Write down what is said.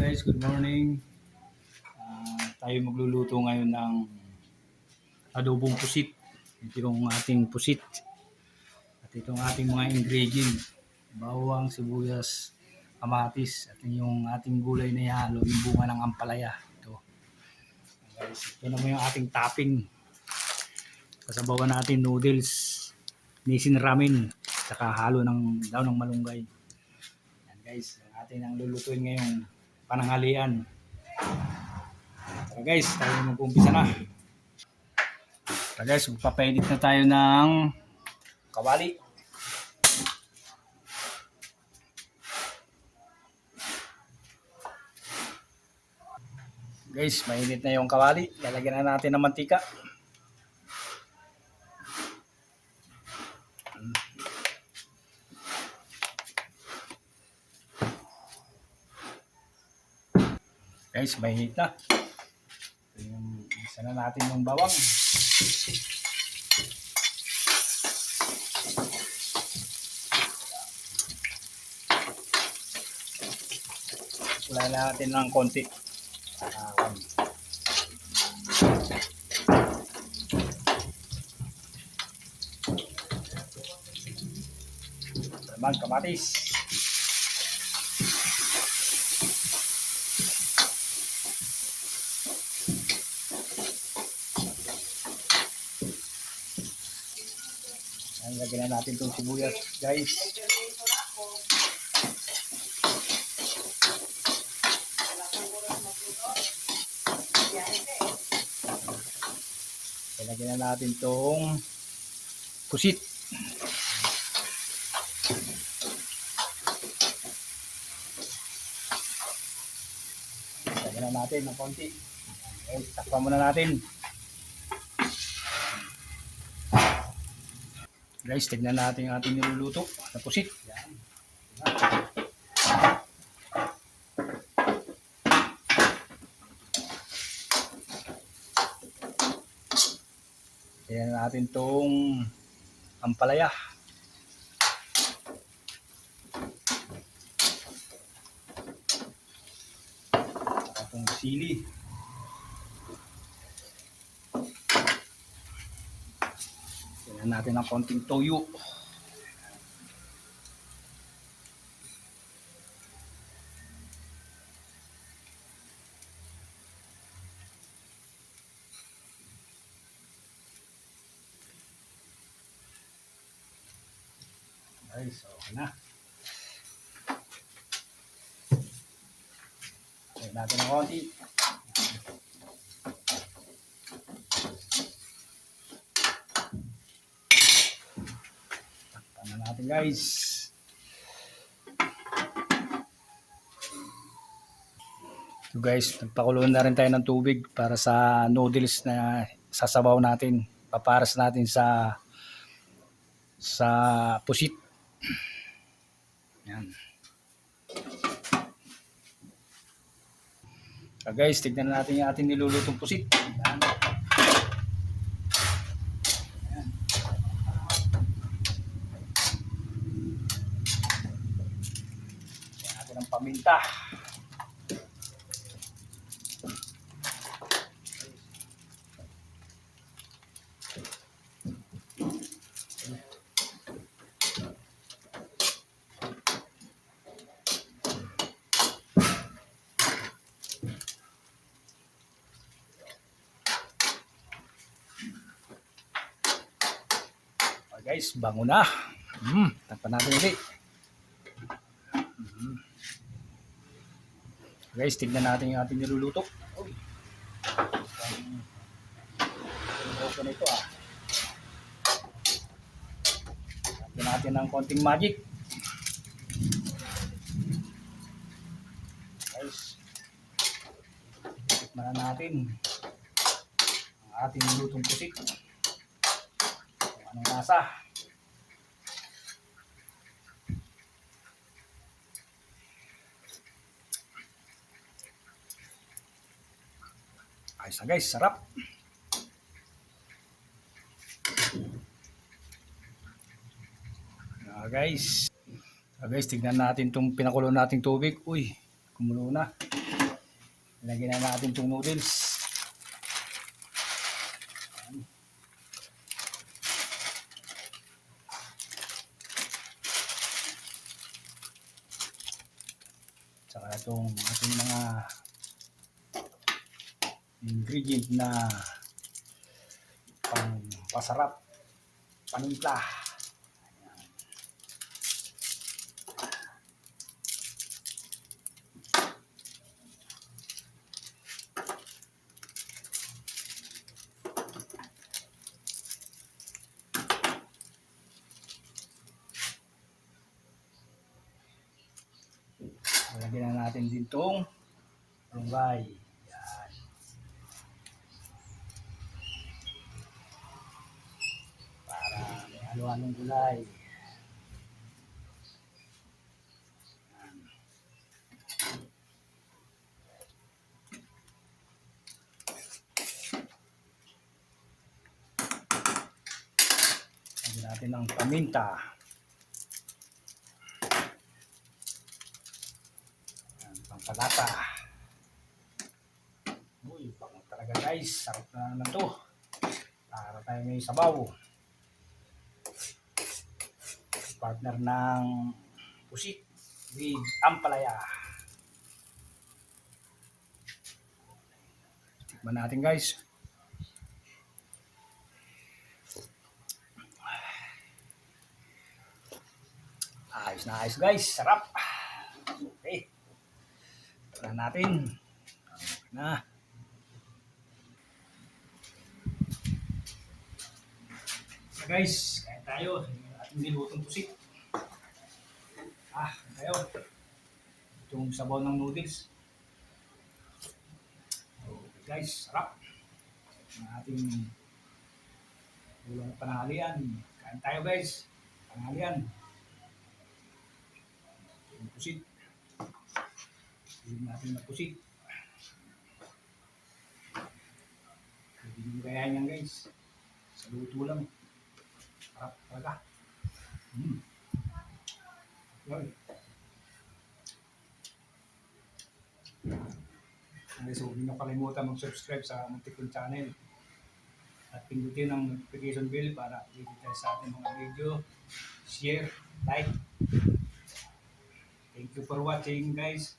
Guys, good morning. Tayo magluluto ngayon ng adobong pusit. Ito yung ating pusit. At itong ating mga ingredient. Bawang, sibuyas, kamatis. At yung ating gulay na ihalo, yung bunga ng ampalaya. Ito. Guys, ito naman yung ating topping. Kasabawan natin noodles, nisin ramen, saka halo ng daw ng malunggay. Yan guys, ang ating ang lulutuin ngayong pananghalian. So guys, tayo mag-umpisa na. So guys, magpapainit na tayo ng kawali. Guys, mainit na yung kawali. Lalagyan na natin ng mantika. Guys, mainit na. Isa na natin yung bawang. Wala natin ng konti. Naman, kamatis. Lagyan na natin itong sibuyas, guys. Lagyan na natin itong pusit. Lagyan na natin ng konti. Okay, takpan muna natin. Guys, tignan natin yung ating niluluto na pusit. Yan. Tignan natin itong ampalaya. Itong sili. Tignan natin ang konting toyo. Guys, okay na. Tignan natin ang konti. Takpan na natin, guys. So guys, nagpakuloan na rin tayo ng tubig para sa noodles na sasabaw natin. Paparas natin sa pusit. Yan. So guys, tignan natin yung ating nilulutong pusit. Yan. Yan. Yan natin ang paminta. Guys, bango na. Takpan natin ulit. Guys, tignan natin yung ating niluluto. Open ito Lagyan natin ng konting magic. Guys, tikman na natin ang ating nilutong pusit. Anong lasa? Ayos na guys, sarap. Guys, tignan natin itong pinakulo nating tubig. Uy, kumulo na. Lagyan na natin itong noodles. Saka itong ating mga ingredient na pang pasarap, panimpla. Lagyan na natin din itong malunggay. Yan. Para may halo-halong gulay. Yan. Lagyan natin ng paminta. Pangkalata. Uy, bango talaga guys. Sarap na naman to. Para tayo may sabaw. Partner ng pusit with ampalaya. Tikman natin guys. Ayos na ayos guys. Sarap. Okay. Tignan natin. Okay na. So guys, kain tayo. Ating nilutong pusit. Kain tayo. Itong sabaw ng noodles. Okay guys, sarap. Ang ating ulang panahalian. Kain tayo guys. Panahalian. Itong pusit. Hindi natin na pusit. Hindi nyo kaya yan guys. Sa luto lang. Sarap talaga. Yun. So, huwag nyo kalimutan mag-subscribe sa Muntikon Channel. At pindutin ang notification bell para update tayo sa ating mga video. Share, like. Thank you for watching guys.